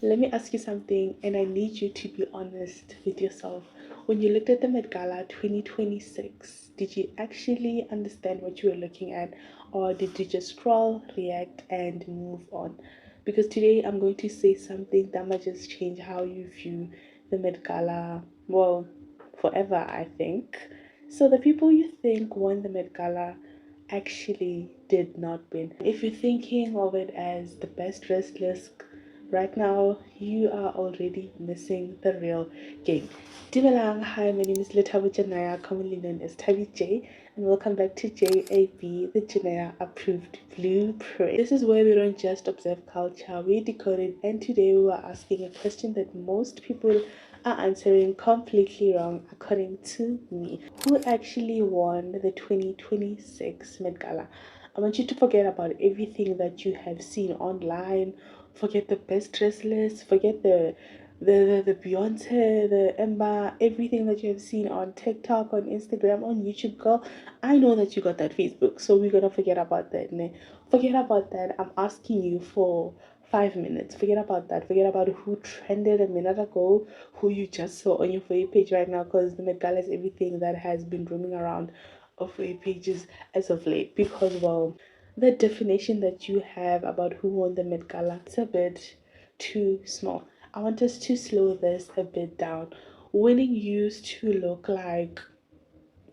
Let me ask you something, and I need you to be honest with yourself. When you looked at the Met Gala 2026, did you actually understand what you were looking at, or did you just scroll, react, and move on? Because today I'm going to say something that might just change how you view the Met Gala, well, forever, I think. So, the people you think won the Met Gala actually did not win. If you're thinking of it as the best dressed list right now, you are already missing the real game. Dumelang, hi, my name is Janaya, commonly known as 𝙤𝙤𝙨𝙨, and welcome back to JAB, the Janaya Approved Blueprint. This is where we don't just observe culture, we decode it, and today we are asking a question that most people are answering completely wrong according to me. Who actually won the 2026 Met Gala? I want you to forget about everything that you have seen online. Forget the best dress list, forget the Beyonce, the Emma, everything that you have seen on TikTok, on Instagram, on YouTube. Girl, I know that you got that Facebook, so we're gonna forget about that. Ne? Forget about that. I'm asking you for 5 minutes. Forget about that. Forget about who trended a minute ago, who you just saw on your For You page right now, because the Met Gala is everything that has been roaming around of For You pages as of late. Because, well, the definition that you have about who won the Met Gala, it's a bit too small. I want us to slow this a bit down. Winning used to look like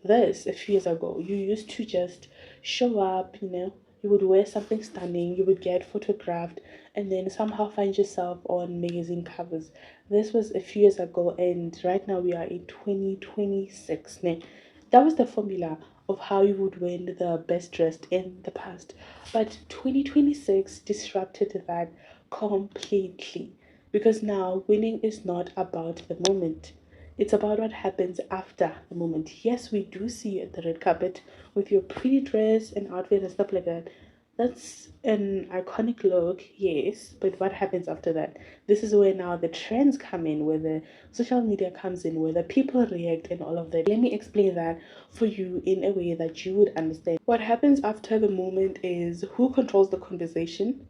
this a few years ago. You used to just show up, you would wear something stunning, you would get photographed, and then somehow find yourself on magazine covers. This was a few years ago, and right now we are in 2026. Ne? That was the formula of how you would win the best dressed in the past. But 2026 disrupted that completely, because now winning is not about the moment, it's about what happens after the moment. Yes, we do see you at the red carpet with your pretty dress and outfit and stuff like that. That's an iconic look, yes, but what happens after that? This is where now the trends come in, where the social media comes in, where the people react and all of that. Let me explain that for you in a way that you would understand. What happens after the moment is who controls the conversation,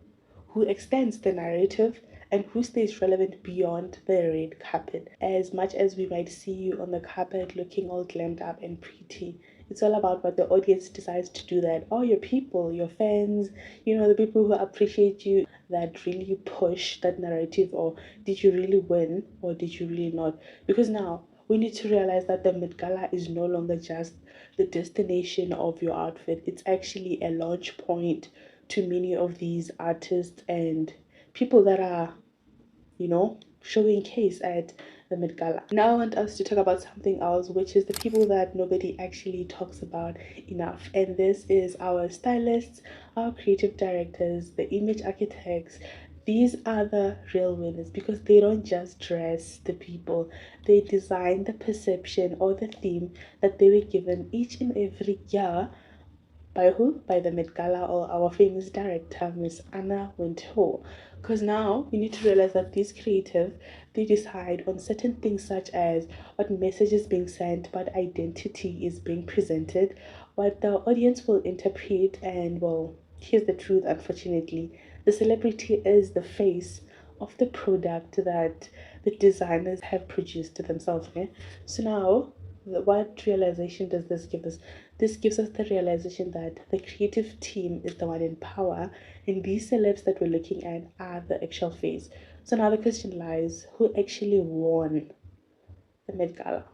who extends the narrative, and who stays relevant beyond the red carpet. As much as we might see you on the carpet looking all glammed up and pretty, it's all about what the audience decides to do that. Or your people, your fans, the people who appreciate you, that really push that narrative. Or did you really win, or did you really not? Because now we need to realize that the Met Gala is no longer just the destination of your outfit, it's actually a launch point to many of these artists and people that are, showing case at the Met Gala. Now I want us to talk about something else, which is the people that nobody actually talks about enough. And this is our stylists, our creative directors, the image architects. These are the real winners because they don't just dress the people, they design the perception or the theme that they were given each and every year. By who? By the Met Gala or our famous director, Miss Anna Wintour. Because now you need to realize that these creative, they decide on certain things such as what message is being sent, what identity is being presented, what the audience will interpret, and well, here's the truth, unfortunately. The celebrity is the face of the product that the designers have produced themselves. Okay? So now what realization does this give us? This gives us the realization that the creative team is the one in power, and these celebs that we're looking at are the actual face. So now the question lies, who actually won the Met Gala?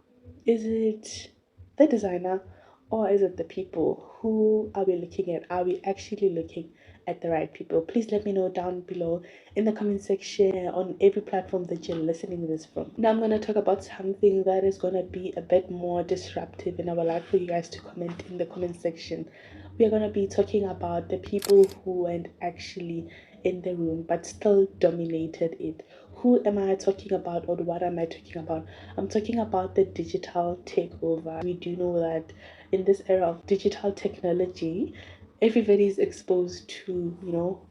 Is it the designer, or is it the people? Who are we looking at? Are we actually looking at the right people? Please let me know down below in the comment section on every platform that you're listening to this from. Now I'm going to talk about something that is going to be a bit more disruptive, and I would like for you guys to comment in the comment section. We are going to be talking about the people who weren't actually in the room but still dominated it. Who am I talking about, or what am I talking about? I'm talking about the digital takeover. We do know that in this era of digital technology, everybody is exposed to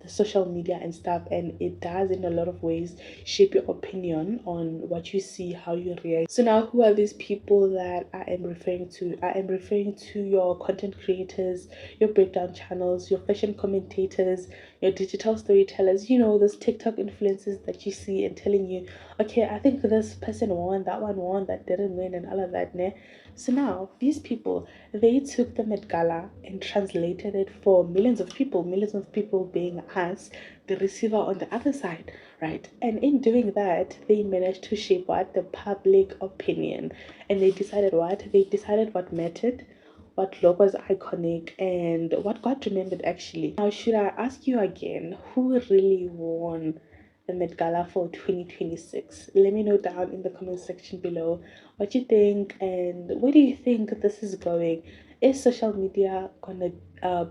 the social media and stuff, and it does in a lot of ways shape your opinion on what you see, how you react. So now who are these people that I am referring to? I am referring to your content creators, your breakdown channels, your fashion commentators, your digital storytellers, those TikTok influencers that you see and telling you, okay, I think this person won, that one won, that didn't win, and all of that. Ne? So now these people, they took the Met Gala and translated it for millions of people being us, the receiver on the other side, right? And in doing that, they managed to shape what? The public opinion. And they decided what? They decided what mattered, what look was iconic, and what got remembered actually. Now, should I ask you again, who really won the Met Gala for 2026? Let me know down in the comment section below what you think and where do you think this is going. Is social media gonna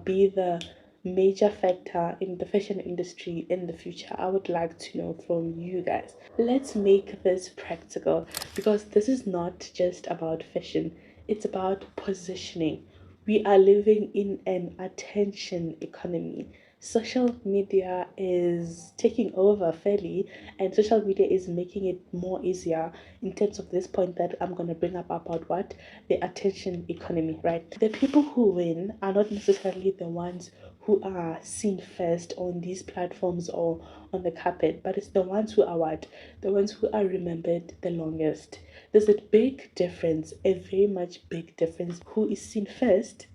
be the major factor in the fashion industry in the future? I would like to know from you guys. Let's make this practical, because this is not just about fashion, it's about positioning. We are living in an attention economy. Social media is taking over fairly, and social media is making it more easier in terms of this point that I'm going to bring up about what? The attention economy, right? The people who win are not necessarily the ones who are seen first on these platforms or on the carpet, but it's the ones who are what? The ones who are remembered the longest. There's a big difference, a very much big difference, who is seen first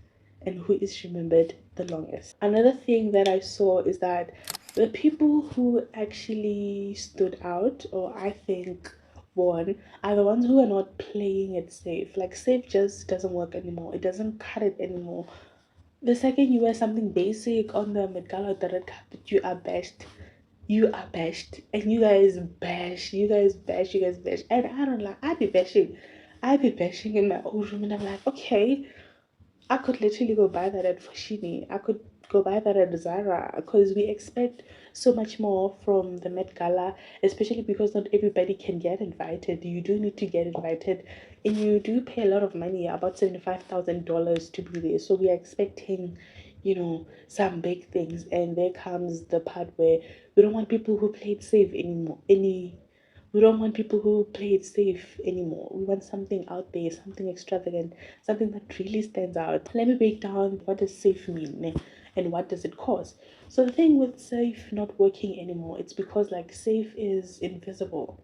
and who is remembered the longest. Another thing that I saw is that the people who actually stood out, or I think won, are the ones who are not playing it safe. Like, safe just doesn't work anymore, it doesn't cut it anymore. The second you wear something basic on the Met Gala, the red carpet, you are bashed. You are bashed. And you guys bash. You guys bash. You guys bash. And I don't like, I be bashing. I be bashing in my own room, and I'm like, okay, I could literally go buy that at Foschini. I could go buy that at Zara, because we expect so much more from the Met Gala, especially because not everybody can get invited. You do need to get invited, and you do pay a lot of money, about $75,000 to be there. So we are expecting, some big things. And there comes the part where we don't want people who played safe anymore. We don't want people who play it safe anymore. We want something out there, something extravagant, something that really stands out. Let me break down what does safe mean, and what does it cost. So the thing with safe not working anymore, it's because like safe is invisible.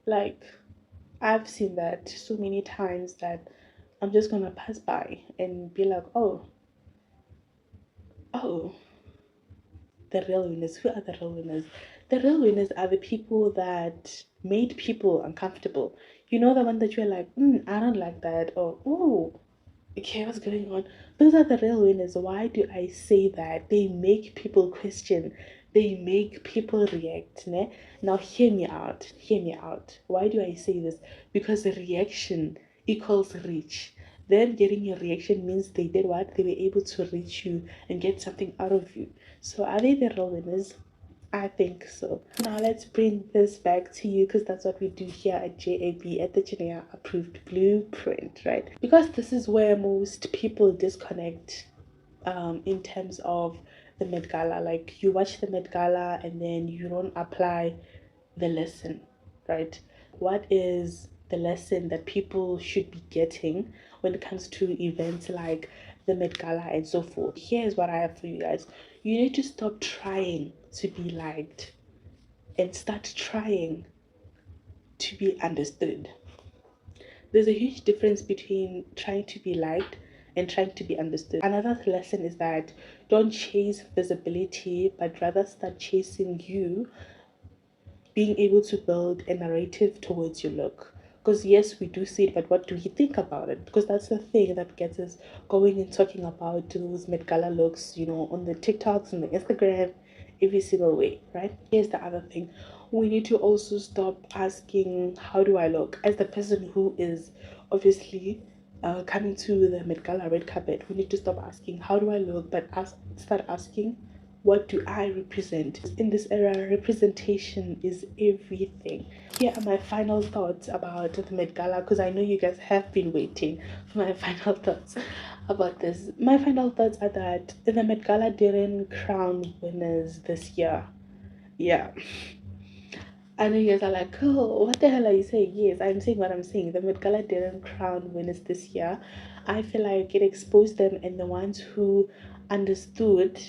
Like, I've seen that so many times that I'm just gonna pass by and be like, oh, the real winners. Who are the real winners? The real winners are the people that made people uncomfortable. You know, the one that you're like, I don't like that, or oh, okay, what's going on? Those are the real winners. Why do I say that? They make people question. They make people react. Ne? Now, hear me out. Hear me out. Why do I say this? Because the reaction equals reach. Them getting a reaction means they did what? They were able to reach you and get something out of you. So, are they the real winners? I think so. Now let's bring this back to you, because that's what we do here at JAB, at the Janaya Approved Blueprint, right? Because this is where most people disconnect in terms of the Met Gala. Like, you watch the Met Gala and then you don't apply the lesson, right? What is the lesson that people should be getting when it comes to events like the Met Gala and so forth? Here's what I have for you guys. You need to stop trying to be liked and start trying to be understood. There's a huge difference between trying to be liked and trying to be understood. Another lesson is that don't chase visibility, but rather start chasing you being able to build a narrative towards your look. Because yes, we do see it, but what do we think about it? Because that's the thing that gets us going and talking about those Met Gala looks, on the TikToks and the Instagram, every single way, right? Here's the other thing. We need to also stop asking, how do I look? As the person who is obviously coming to the Met Gala red carpet, we need to stop asking, how do I look? But start asking, what do I represent? In this era, representation is everything. Here are my final thoughts about the Met Gala, because I know you guys have been waiting for my final thoughts about this. My final thoughts are that the Met Gala didn't crown winners this year. Yeah. I know you guys are like, oh, what the hell are you saying? Yes, I'm saying what I'm saying. The Met Gala didn't crown winners this year. I feel like it exposed them, and the ones who understood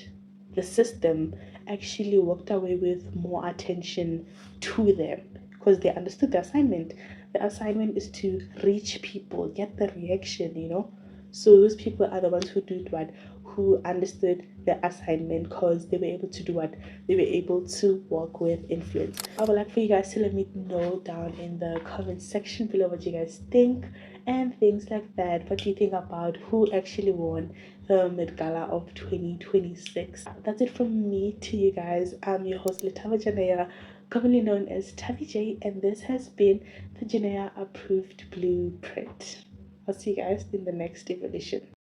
the system actually walked away with more attention to them because they understood the assignment. The assignment is to reach people, get the reaction, you know. So those people are the ones who do what, who understood the assignment because they were able to do what, they were able to work with influence. I would like for you guys to let me know down in the comment section below what you guys think and things like that. What do you think about who actually won the Met Gala of 2026? That's it from me to you guys. I'm your host 𝙤𝙤𝙨𝙀, commonly known as Tavi J, and this has been the Janaya Approved Blueprint. I'll see you guys in the next evolution.